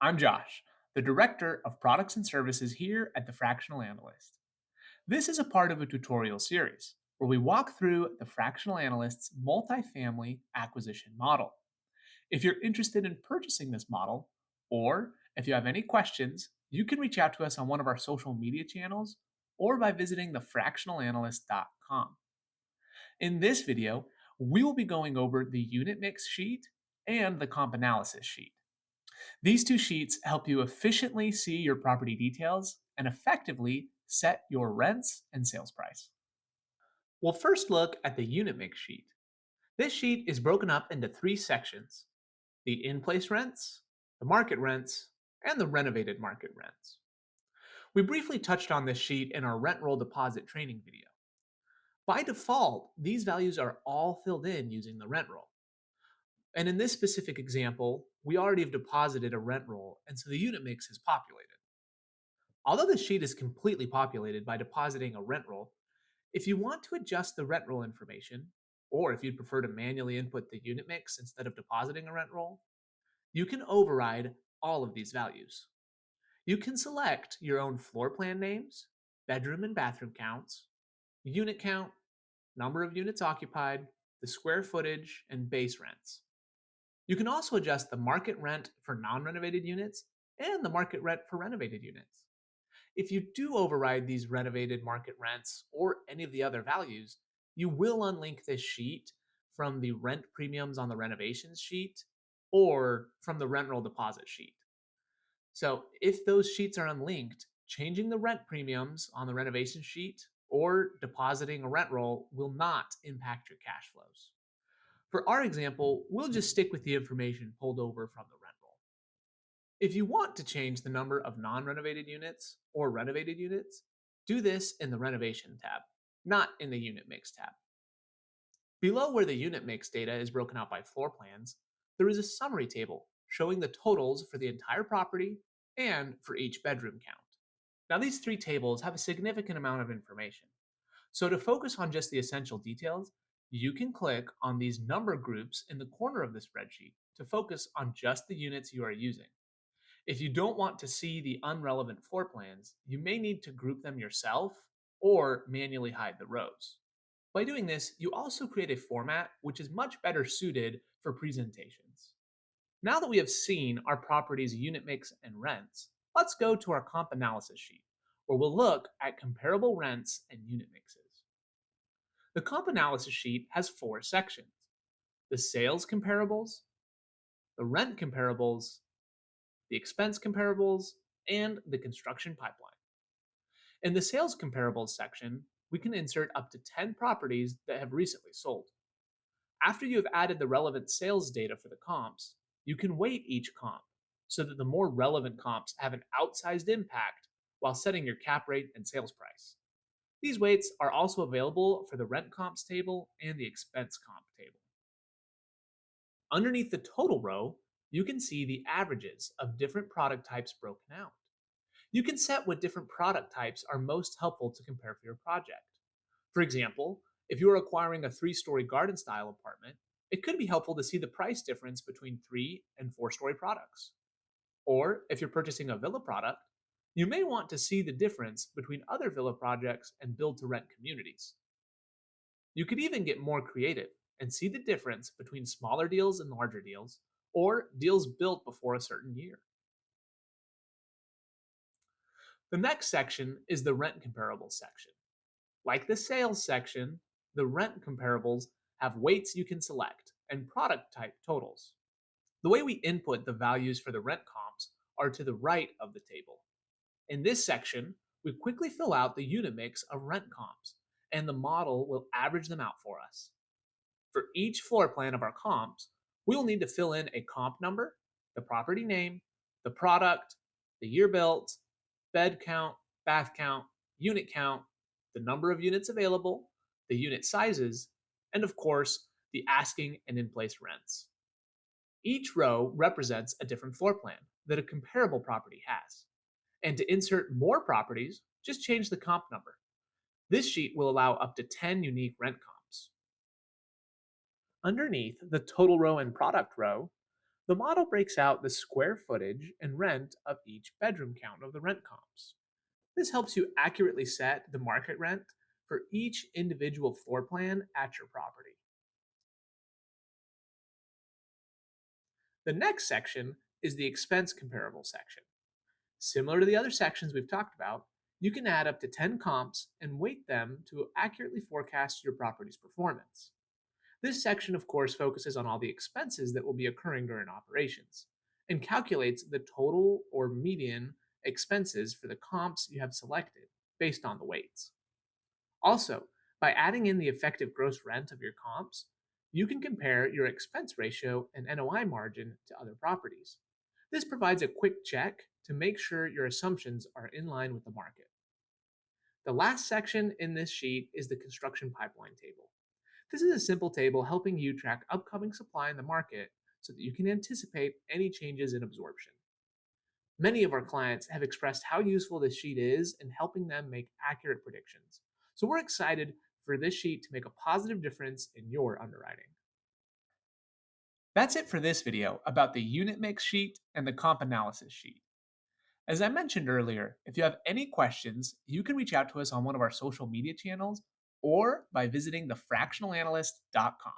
I'm Josh, the Director of Products and Services here at the Fractional Analyst. This is a part of a tutorial series where we walk through the Fractional Analyst's multifamily acquisition model. If you're interested in purchasing this model, or if you have any questions, you can reach out to us on one of our social media channels or by visiting thefractionalanalyst.com. In this video, we will be going over the unit mix sheet and the comp analysis sheet. These two sheets help you efficiently see your property details and effectively set your rents and sales price. We'll first look at the unit mix sheet. This sheet is broken up into three sections: the in place rents, the market rents, and the renovated market rents. We briefly touched on this sheet in our rent roll deposit training video. By default, these values are all filled in using the rent roll. And in this specific example, we already have deposited a rent roll, and so the unit mix is populated. Although the sheet is completely populated by depositing a rent roll, if you want to adjust the rent roll information, or if you'd prefer to manually input the unit mix instead of depositing a rent roll, you can override all of these values. You can select your own floor plan names, bedroom and bathroom counts, unit count, number of units occupied, the square footage, and base rents. You can also adjust the market rent for non renovated units and the market rent for renovated units. If you do override these renovated market rents or any of the other values, you will unlink this sheet from the rent premiums on the renovations sheet or from the rent roll deposit sheet. So if those sheets are unlinked, changing the rent premiums on the renovation sheet or depositing a rent roll will not impact your cash flows. For our example, we'll just stick with the information pulled over from the rent roll. If you want to change the number of non-renovated units or renovated units, do this in the renovation tab, not in the unit mix tab. Below where the unit mix data is broken out by floor plans, there is a summary table showing the totals for the entire property and for each bedroom count. Now these three tables have a significant amount of information. So to focus on just the essential details, you can click on these number groups in the corner of the spreadsheet to focus on just the units you are using. If you don't want to see the unrelevant floor plans, you may need to group them yourself or manually hide the rows. By doing this, you also create a format which is much better suited for presentations. Now that we have seen our property's unit mix and rents, let's go to our comp analysis sheet, where we'll look at comparable rents and unit mixes. The comp analysis sheet has four sections: the sales comparables, the rent comparables, the expense comparables, and the construction pipeline. In the sales comparables section, we can insert up to 10 properties that have recently sold. After you have added the relevant sales data for the comps, you can weight each comp so that the more relevant comps have an outsized impact while setting your cap rate and sales price. These weights are also available for the rent comps table and the expense comp table. Underneath the total row, you can see the averages of different product types broken out. You can set what different product types are most helpful to compare for your project. For example, if you are acquiring a 3-story garden style apartment, it could be helpful to see the price difference between 3 and 4-story products. Or if you're purchasing a villa product, you may want to see the difference between other villa projects and build to rent communities. You could even get more creative and see the difference between smaller deals and larger deals, or deals built before a certain year. The next section is the rent comparables section. Like the sales section, the rent comparables have weights you can select and product type totals. The way we input the values for the rent comps are to the right of the table. In this section, we quickly fill out the unit mix of rent comps, and the model will average them out for us. For each floor plan of our comps, we will need to fill in a comp number, the property name, the product, the year built, bed count, bath count, unit count, the number of units available, the unit sizes, and of course, the asking and in place rents. Each row represents a different floor plan that a comparable property has. And to insert more properties, just change the comp number. This sheet will allow up to 10 unique rent comps. Underneath the total row and product row, The model breaks out the square footage and rent of each bedroom count of the rent comps. This helps you accurately set the market rent for each individual floor plan at your property. The next section is the expense comparable section. Similar to the other sections we've talked about, you can add up to 10 comps and weight them to accurately forecast your property's performance. This section, of course, focuses on all the expenses that will be occurring during operations and calculates the total or median expenses for the comps you have selected based on the weights. Also, by adding in the effective gross rent of your comps, you can compare your expense ratio and NOI margin to other properties. This provides a quick check to make sure your assumptions are in line with the market. The last section in this sheet is the construction pipeline table. This is a simple table helping you track upcoming supply in the market so that you can anticipate any changes in absorption. Many of our clients have expressed how useful this sheet is in helping them make accurate predictions. So we're excited for this sheet to make a positive difference in your underwriting. That's it for this video about the unit mix sheet and the comp analysis sheet. As I mentioned earlier, if you have any questions, you can reach out to us on one of our social media channels or by visiting thefractionalanalyst.com.